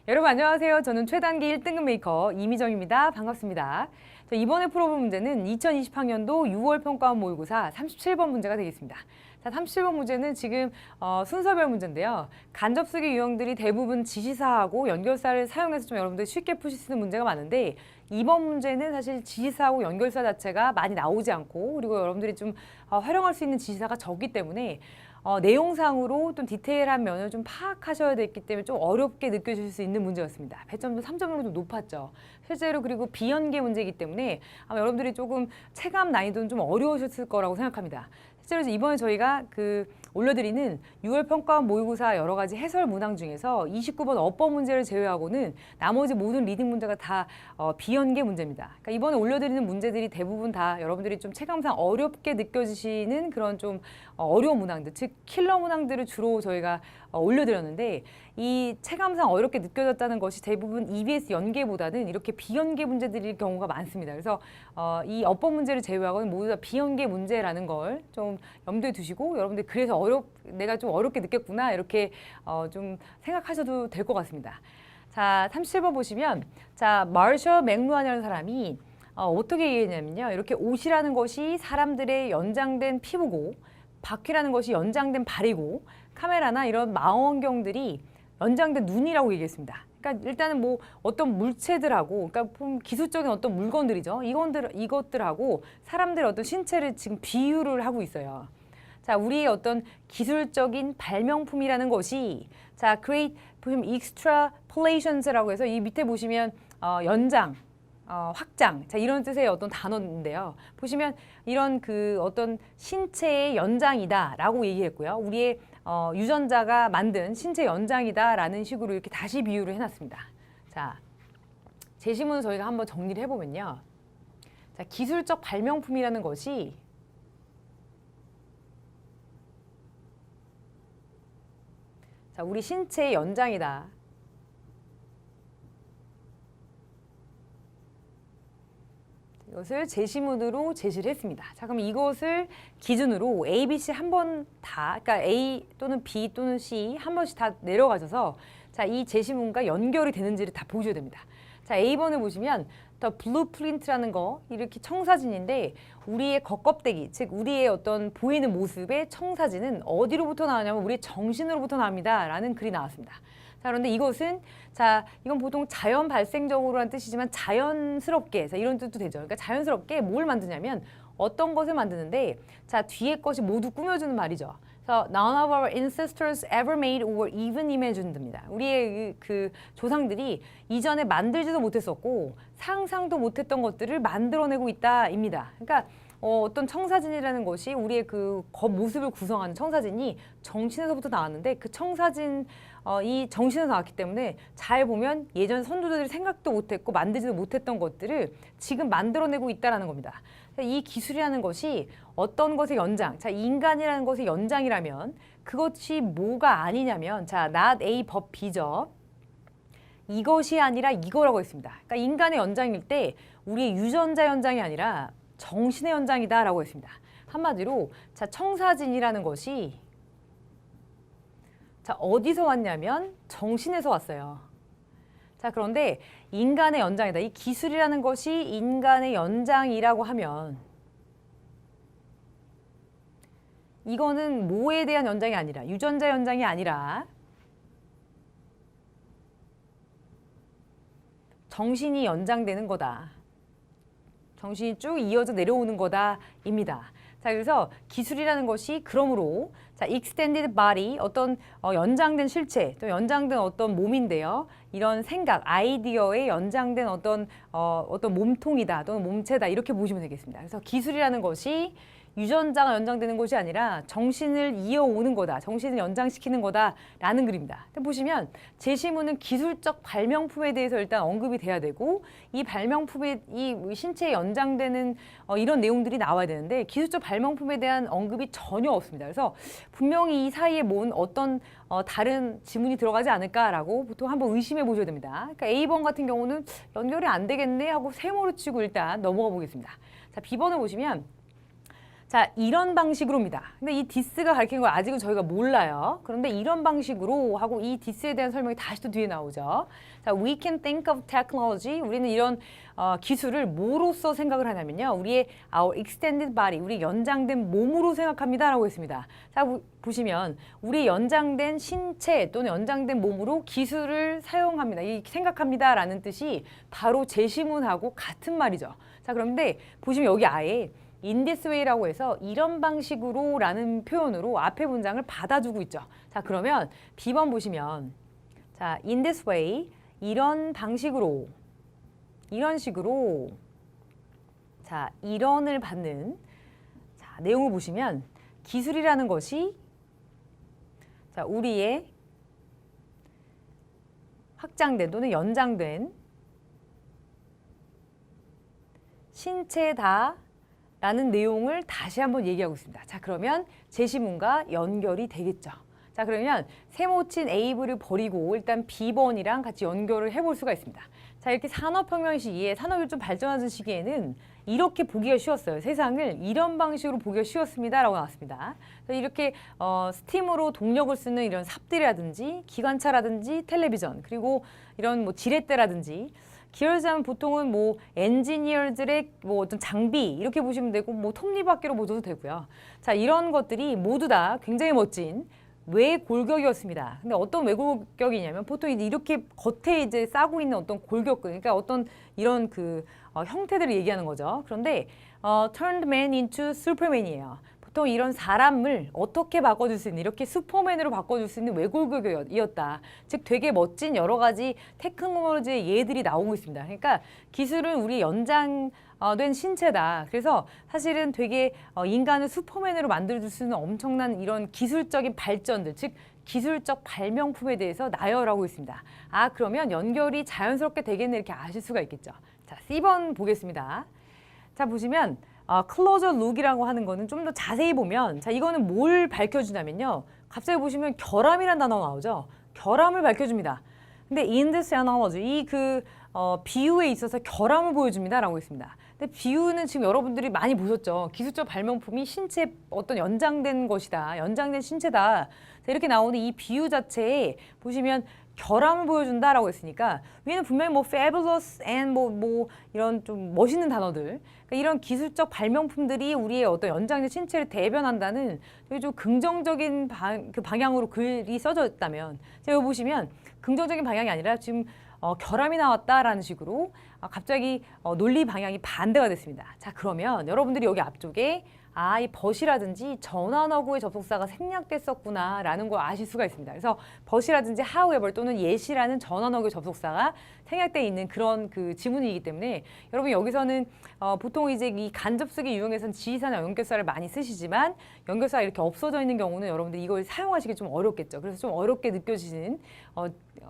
여러분 안녕하세요. 저는 최단기 1등급 메이커 이미정입니다. 반갑습니다. 이번에 풀어볼 문제는 2020학년도 6월 평가원 모의고사 37번 문제가 되겠습니다. 자, 37번 문제는 지금 순서별 문제인데요. 간접수기 유형들이 대부분 지시사하고 연결사를 사용해서 좀 여러분들이 쉽게 푸실 수 있는 문제가 많은데 이번 문제는 사실 지시사하고 연결사 자체가 많이 나오지 않고 그리고 여러분들이 좀 활용할 수 있는 지시사가 적기 때문에 내용상으로 좀 디테일한 면을 좀 파악하셔야 됐기 때문에 좀 어렵게 느껴질 수 있는 문제였습니다. 배점도 3점으로 좀 높았죠. 실제로 그리고 비연계 문제이기 때문에 아마 여러분들이 조금 체감 난이도는 좀 어려우셨을 거라고 생각합니다. 실제로 이번에 저희가 올려드리는 6월 평가원 모의고사 여러 가지 해설 문항 중에서 29번 어법 문제를 제외하고는 나머지 모든 리딩 문제가 다 비연계 문제입니다. 그러니까 이번에 올려드리는 문제들이 대부분 다 여러분들이 좀 체감상 어렵게 느껴지시는 그런 좀 어려운 문항들, 즉 킬러 문항들을 주로 저희가 올려드렸는데 이 체감상 어렵게 느껴졌다는 것이 대부분 EBS 연계보다는 이렇게 비연계 문제들일 경우가 많습니다. 그래서 이 어법 문제를 제외하고는 모두 다 비연계 문제라는 걸 좀 염두에 두시고 여러분들 그래서 내가 좀 어렵게 느꼈구나 이렇게 좀 생각하셔도 될 것 같습니다. 자, 37번 보시면 자, 마셜 맥루한이라는 사람이 어떻게 얘기했냐면요. 이렇게 옷이라는 것이 사람들의 연장된 피부고 바퀴라는 것이 연장된 발이고 카메라나 이런 망원경들이 연장된 눈이라고 얘기했습니다. 그러니까 일단은 뭐 어떤 물체들하고 그러니까 기술적인 어떤 물건들이죠. 이것들하고 사람들의 어떤 신체를 지금 비유를 하고 있어요. 자, 우리의 어떤 기술적인 발명품이라는 것이 자, great 보시면 extrapolations라고 해서 이 밑에 보시면 연장 확장, 자 이런 뜻의 어떤 단어인데요. 보시면 이런 어떤 신체의 연장이다라고 얘기했고요. 우리의 유전자가 만든 신체 연장이다라는 식으로 이렇게 다시 비유를 해놨습니다. 자, 제시문을 저희가 한번 정리를 해보면요. 자, 기술적 발명품이라는 것이 자, 우리 신체의 연장이다. 이것을 제시문으로 제시를 했습니다. 자, 그럼 이것을 기준으로 A, B, C 한 번 다, 그러니까 A 또는 B 또는 C 한 번씩 다 내려가셔서 자, 이 제시문과 연결이 되는지를 다 보셔야 됩니다. 자, A번을 보시면 더 블루프린트라는 거 이렇게 청사진인데 우리의 겉껍데기, 즉 우리의 어떤 보이는 모습의 청사진은 어디로부터 나오냐면 우리의 정신으로부터 나옵니다. 라는 글이 나왔습니다. 자, 그런데 이것은 자, 이건 보통 자연 발생적으로라는 뜻이지만 자연스럽게 자, 이런 뜻도 되죠. 그러니까 자연스럽게 뭘 만드냐면 어떤 것을 만드는데 자, 뒤에 것이 모두 꾸며주는 말이죠. 그래서 none of our ancestors ever made or even imagined입니다. 우리의 그 조상들이 이전에 만들지도 못했었고 상상도 못했던 것들을 만들어내고 있다입니다. 그러니까 어떤 청사진이라는 것이 우리의 그 겉모습을 구성하는 청사진이 정신에서부터 나왔는데 그 청사진 이 정신에서 나왔기 때문에 잘 보면 예전 선조들이 생각도 못했고 만들지도 못했던 것들을 지금 만들어내고 있다는 겁니다. 이 기술이라는 것이 어떤 것의 연장, 자 인간이라는 것의 연장이라면 그것이 뭐가 아니냐면 자 not A but B죠. 이것이 아니라 이거라고 했습니다. 그러니까 인간의 연장일 때 우리의 유전자 연장이 아니라 정신의 연장이다라고 했습니다. 한마디로 자 청사진이라는 것이 자 어디서 왔냐면 정신에서 왔어요. 자 그런데 인간의 연장이다. 이 기술이라는 것이 인간의 연장이라고 하면 이거는 뭐에 대한 연장이 아니라 유전자 연장이 아니라 정신이 연장되는 거다. 정신이 쭉 이어져 내려오는 거다입니다. 자, 그래서 기술이라는 것이 그러므로 자, extended body 어떤 연장된 실체, 또 연장된 어떤 몸인데요. 이런 생각, 아이디어의 연장된 어떤 몸통이다 또는 몸체다 이렇게 보시면 되겠습니다. 그래서 기술이라는 것이 유전자가 연장되는 것이 아니라 정신을 이어오는 거다. 정신을 연장시키는 거다라는 글입니다. 보시면 제시문은 기술적 발명품에 대해서 일단 언급이 돼야 되고 이 발명품의 이 신체에 연장되는 이런 내용들이 나와야 되는데 기술적 발명품에 대한 언급이 전혀 없습니다. 그래서 분명히 이 사이에 뭔 어떤 다른 지문이 들어가지 않을까라고 보통 한번 의심해 보셔야 됩니다. 그러니까 A번 같은 경우는 연결이 안 되겠네 하고 세모를 치고 일단 넘어가 보겠습니다. 자, B번을 보시면 자, 이런 방식으로입니다. 근데 이 this가 가리키는 걸 아직은 저희가 몰라요. 그런데 이런 방식으로 하고 이 this에 대한 설명이 다시 또 뒤에 나오죠. 자, we can think of technology. 우리는 이런 기술을 뭐로써 생각을 하냐면요. 우리의 our extended body, 우리 연장된 몸으로 생각합니다. 라고 했습니다. 자, 보시면 우리 연장된 신체 또는 연장된 몸으로 기술을 사용합니다. 이 생각합니다. 라는 뜻이 바로 제시문하고 같은 말이죠. 자, 그런데 보시면 여기 아예 in this way라고 해서 이런 방식으로 라는 표현으로 앞에 문장을 받아주고 있죠. 자, 그러면 B번 보시면 자, in this way 이런 방식으로 이런 식으로 자, 이런을 받는 자, 내용을 보시면 기술이라는 것이 자, 우리의 확장된 또는 연장된 신체다 라는 내용을 다시 한번 얘기하고 있습니다. 자, 그러면 제시문과 연결이 되겠죠. 자, 그러면 세모친 A부를 버리고 일단 B번이랑 같이 연결을 해볼 수가 있습니다. 자, 이렇게 산업혁명 시기에 산업이 좀 발전하는 시기에는 이렇게 보기가 쉬웠어요. 세상을 이런 방식으로 보기가 쉬웠습니다. 라고 나왔습니다. 이렇게 스팀으로 동력을 쓰는 이런 삽들이라든지 기관차라든지 텔레비전 그리고 이런 뭐 지렛대라든지 기어즈하면 보통은 뭐 엔지니어들의 뭐 어떤 장비 이렇게 보시면 되고 뭐 톱니바퀴로 보셔도 되고요. 자, 이런 것들이 모두 다 굉장히 멋진 외골격이었습니다. 근데 어떤 외골격이냐면 보통 이렇게 겉에 이제 싸고 있는 어떤 골격, 그러니까 어떤 이런 그 형태들을 얘기하는 거죠. 그런데 turned man into superman이에요. 보통 이런 사람을 어떻게 바꿔줄 수 있는 이렇게 슈퍼맨으로 바꿔줄 수 있는 외골격이었다. 즉 되게 멋진 여러 가지 테크놀로지의 예들이 나오고 있습니다. 그러니까 기술은 우리 연장된 신체다. 그래서 사실은 되게 인간을 슈퍼맨으로 만들어줄 수 있는 엄청난 이런 기술적인 발전들, 즉 기술적 발명품에 대해서 나열하고 있습니다. 아, 그러면 연결이 자연스럽게 되겠네 이렇게 아실 수가 있겠죠. 자, C번 보겠습니다. 자, 보시면 closer look이라고 하는 거는 좀 더 자세히 보면 자, 이거는 뭘 밝혀주냐면요. 갑자기 보시면 결함이라는 단어가 나오죠. 결함을 밝혀줍니다. 근데 in this analogy, 이 비유에 있어서 결함을 보여줍니다. 라고 했습니다. 근데 비유는 지금 여러분들이 많이 보셨죠. 기술적 발명품이 신체의 어떤 연장된 것이다. 연장된 신체다. 자, 이렇게 나오는 이 비유 자체에 보시면 결함을 보여준다라고 했으니까 위에는 분명히 뭐 fabulous and 뭐 이런 좀 멋있는 단어들 그러니까 이런 기술적 발명품들이 우리의 어떤 연장된 신체를 대변한다는 되게 좀 긍정적인 방향으로 글이 써져 있다면 제가 보시면 긍정적인 방향이 아니라 지금 결함이 나왔다라는 식으로 갑자기 논리 방향이 반대가 됐습니다. 자, 그러면 여러분들이 여기 앞쪽에 이 but이라든지 전환어구의 접속사가 생략됐었구나 라는 걸 아실 수가 있습니다. 그래서 but이라든지 however 또는 yet이라는 전환어구의 접속사가 생략되어 있는 그런 그 지문이기 때문에 여러분 여기서는 보통 이제 이 간접수기 유형에서는 지시사나 연결사를 많이 쓰시지만 연결사가 이렇게 없어져 있는 경우는 여러분들이 이걸 사용하시기 좀 어렵겠죠. 그래서 좀 어렵게 느껴지는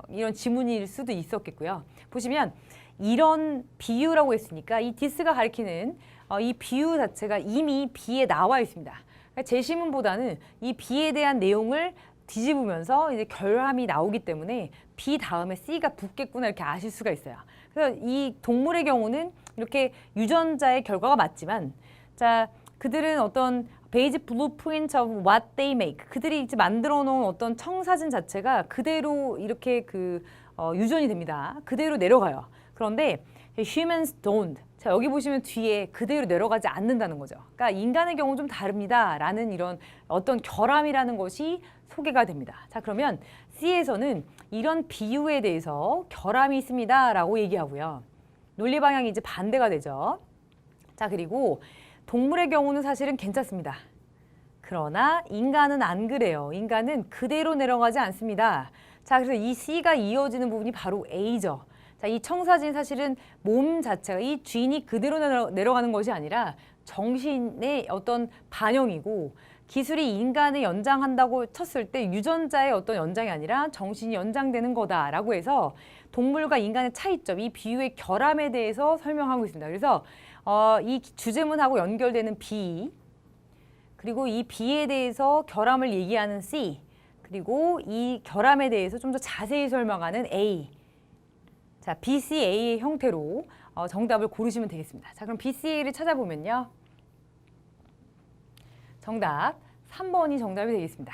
이런 지문일 수도 있었겠고요. 보시면 이런 비유라고 했으니까 이 this가 가리키는 이 비유 자체가 이미 B에 나와 있습니다. 그러니까 제시문보다는 이 B에 대한 내용을 뒤집으면서 이제 결함이 나오기 때문에 B 다음에 C가 붙겠구나 이렇게 아실 수가 있어요. 그래서 이 동물의 경우는 이렇게 유전자의 결과가 맞지만 자, 그들은 어떤 베이직 블루프린트 of what they make 그들이 이제 만들어 놓은 어떤 청사진 자체가 그대로 이렇게 유전이 됩니다. 그대로 내려가요. 그런데 humans don't. 자, 여기 보시면 뒤에 그대로 내려가지 않는다는 거죠. 그러니까 인간의 경우는 좀 다릅니다. 라는 이런 어떤 결함이라는 것이 소개가 됩니다. 자, 그러면 C에서는 이런 비유에 대해서 결함이 있습니다. 라고 얘기하고요. 논리 방향이 이제 반대가 되죠. 자, 그리고 동물의 경우는 사실은 괜찮습니다. 그러나 인간은 안 그래요. 인간은 그대로 내려가지 않습니다. 자, 그래서 이 C가 이어지는 부분이 바로 A죠. 자, 이 청사진 사실은 몸 자체가 이 쥔이 그대로 내려가는 것이 아니라 정신의 어떤 반영이고 기술이 인간을 연장한다고 쳤을 때 유전자의 어떤 연장이 아니라 정신이 연장되는 거다라고 해서 동물과 인간의 차이점, 이 비유의 결함에 대해서 설명하고 있습니다. 그래서 이 주제문하고 연결되는 B, 그리고 이 B에 대해서 결함을 얘기하는 C, 그리고 이 결함에 대해서 좀 더 자세히 설명하는 A. 자, BCA의 형태로 정답을 고르시면 되겠습니다. 자, 그럼 BCA를 찾아보면요. 정답 3번이 정답이 되겠습니다.